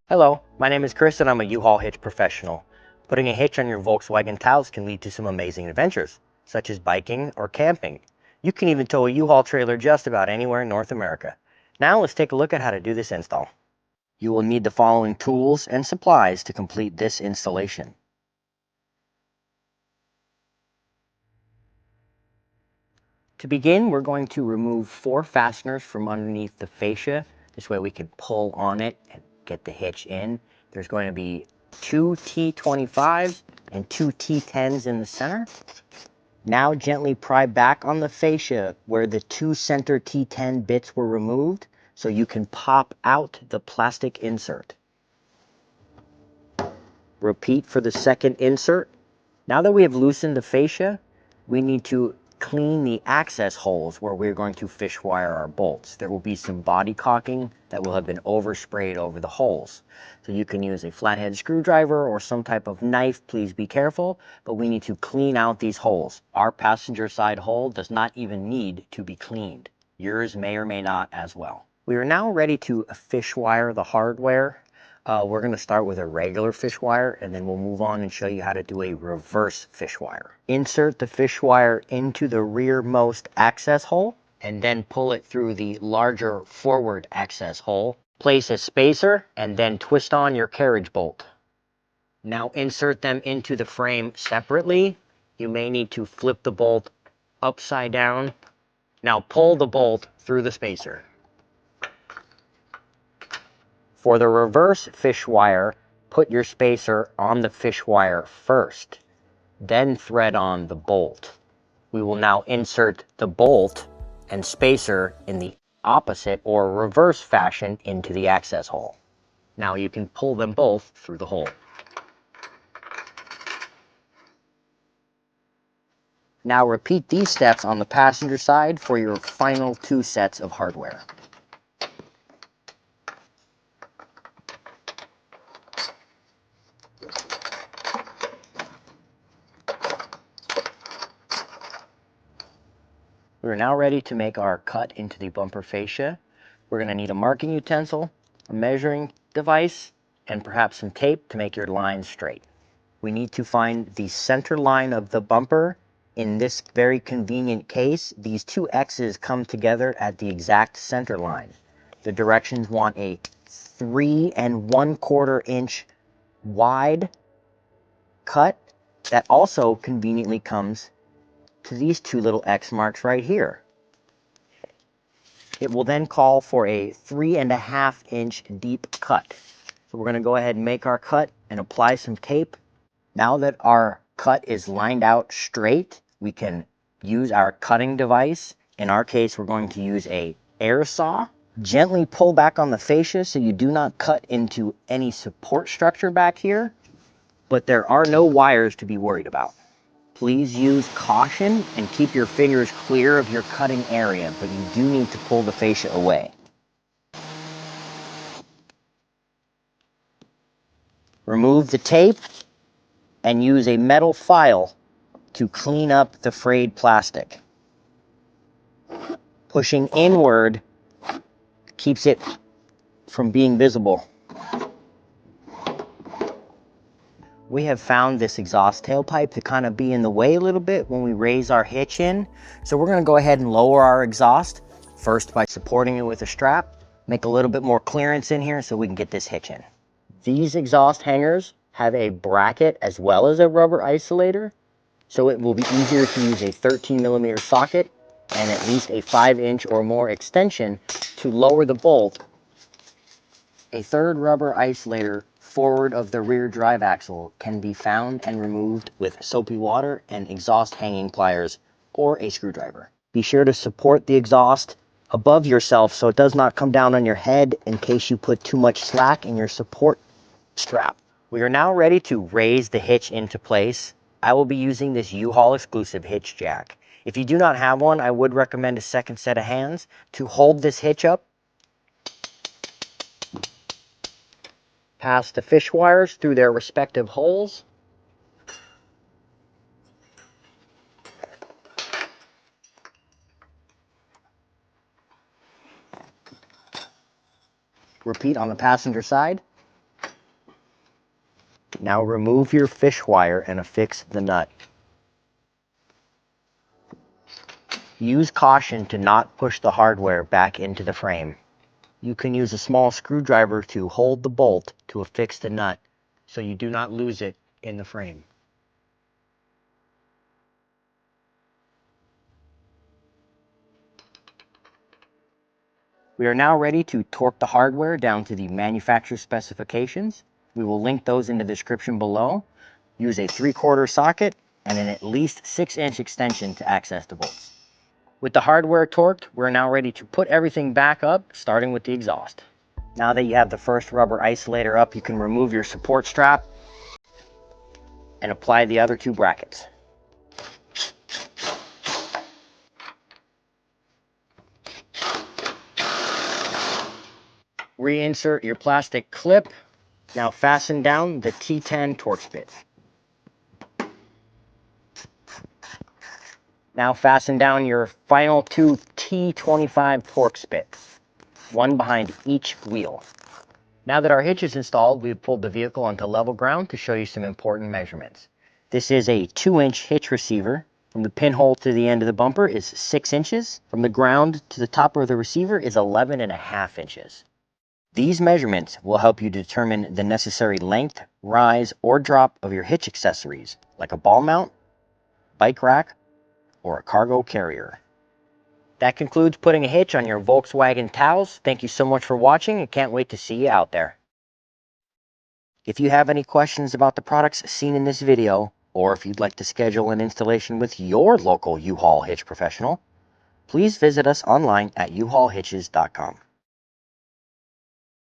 Hello, my name is Chris and I'm a U-Haul hitch professional. Putting a hitch on your Volkswagen Taos can lead to some amazing adventures, such as biking or camping. You can even tow a U-Haul trailer just about anywhere in North America. Now let's take a look at how to do this install. You will need the following tools and supplies to complete this installation. To begin, we're going to remove 4 fasteners from underneath the fascia. This way we can pull on it and get the hitch in. There's going to be 2 T25s and 2 T10s in the center. Now gently pry back on the fascia where the 2 center T10 bits were removed so you can pop out the plastic insert. Repeat for the second insert. Now that we have loosened the fascia, we need to clean the access holes where we're going to fish wire our bolts. There will be some body caulking that will have been oversprayed over the holes. So you can use a flathead screwdriver or some type of knife, please be careful, but we need to clean out these holes. Our passenger side hole does not even need to be cleaned. Yours may or may not as well. We are now ready to fish wire the hardware. We're going to start with a regular fish wire and then we'll move on and show you how to do a reverse fish wire. Insert the fish wire into the rearmost access hole and then pull it through the larger forward access hole. Place a spacer and then twist on your carriage bolt. Now insert them into the frame separately. You may need to flip the bolt upside down. Now pull the bolt through the spacer. For the reverse fish wire, put your spacer on the fish wire first, then thread on the bolt. We will now insert the bolt and spacer in the opposite or reverse fashion into the access hole. Now you can pull them both through the hole. Now repeat these steps on the passenger side for your final 2 sets of hardware. We're now ready to make our cut into the bumper fascia. We're going to need a marking utensil, a measuring device, and perhaps some tape to make your lines straight. We need to find the center line of the bumper. In this very convenient case, these 2 X's come together at the exact center line. The directions want a 3 1/4 inch wide cut that also conveniently comes to these 2 little X marks right here. It will then call for a 3 1/2 inch deep cut. So we're going to go ahead and make our cut and apply some tape. Now that our cut is lined out straight, we can use our cutting device. In our case, we're going to use a air saw. Gently pull back on the fascia so you do not cut into any support structure back here, but there are no wires to be worried about. Please use caution and keep your fingers clear of your cutting area, but you do need to pull the fascia away. Remove the tape and use a metal file to clean up the frayed plastic. Pushing inward keeps it from being visible. We have found this exhaust tailpipe to kind of be in the way a little bit when we raise our hitch in. So we're going to go ahead and lower our exhaust first by supporting it with a strap. Make a little bit more clearance in here so we can get this hitch in. These exhaust hangers have a bracket as well as a rubber isolator. So it will be easier to use a 13mm socket and at least a 5-inch or more extension to lower the bolt. A third rubber isolator forward of the rear drive axle can be found and removed with soapy water and exhaust hanging pliers or a screwdriver. Be sure to support the exhaust above yourself so it does not come down on your head in case you put too much slack in your support strap. We are now ready to raise the hitch into place. I will be using this U-Haul exclusive hitch jack. If you do not have one, I would recommend a second set of hands to hold this hitch up. Pass the fish wires through their respective holes. Repeat on the passenger side. Now remove your fish wire and affix the nut. Use caution to not push the hardware back into the frame. You can use a small screwdriver to hold the bolt to affix the nut so you do not lose it in the frame. We are now ready to torque the hardware down to the manufacturer specifications. We will link those in the description below. Use a 3/4 socket and an at least 6-inch extension to access the bolts. With the hardware torqued, we're now ready to put everything back up, starting with the exhaust. Now that you have the first rubber isolator up, you can remove your support strap and apply the other 2 brackets. Reinsert your plastic clip. Now fasten down the T10 torque bit. Now fasten down your final 2 T25 torque bits, one behind each wheel. Now that our hitch is installed, we've pulled the vehicle onto level ground to show you some important measurements. This is a 2-inch hitch receiver. From the pinhole to the end of the bumper is 6 inches. From the ground to the top of the receiver is 11.5 inches. These measurements will help you determine the necessary length, rise, or drop of your hitch accessories, like a ball mount, bike rack, or a cargo carrier. That concludes putting a hitch on your Volkswagen Taos. Thank you so much for watching and can't wait to see you out there. If you have any questions about the products seen in this video, or if you'd like to schedule an installation with your local U-Haul hitch professional, please visit us online at uhaulhitches.com.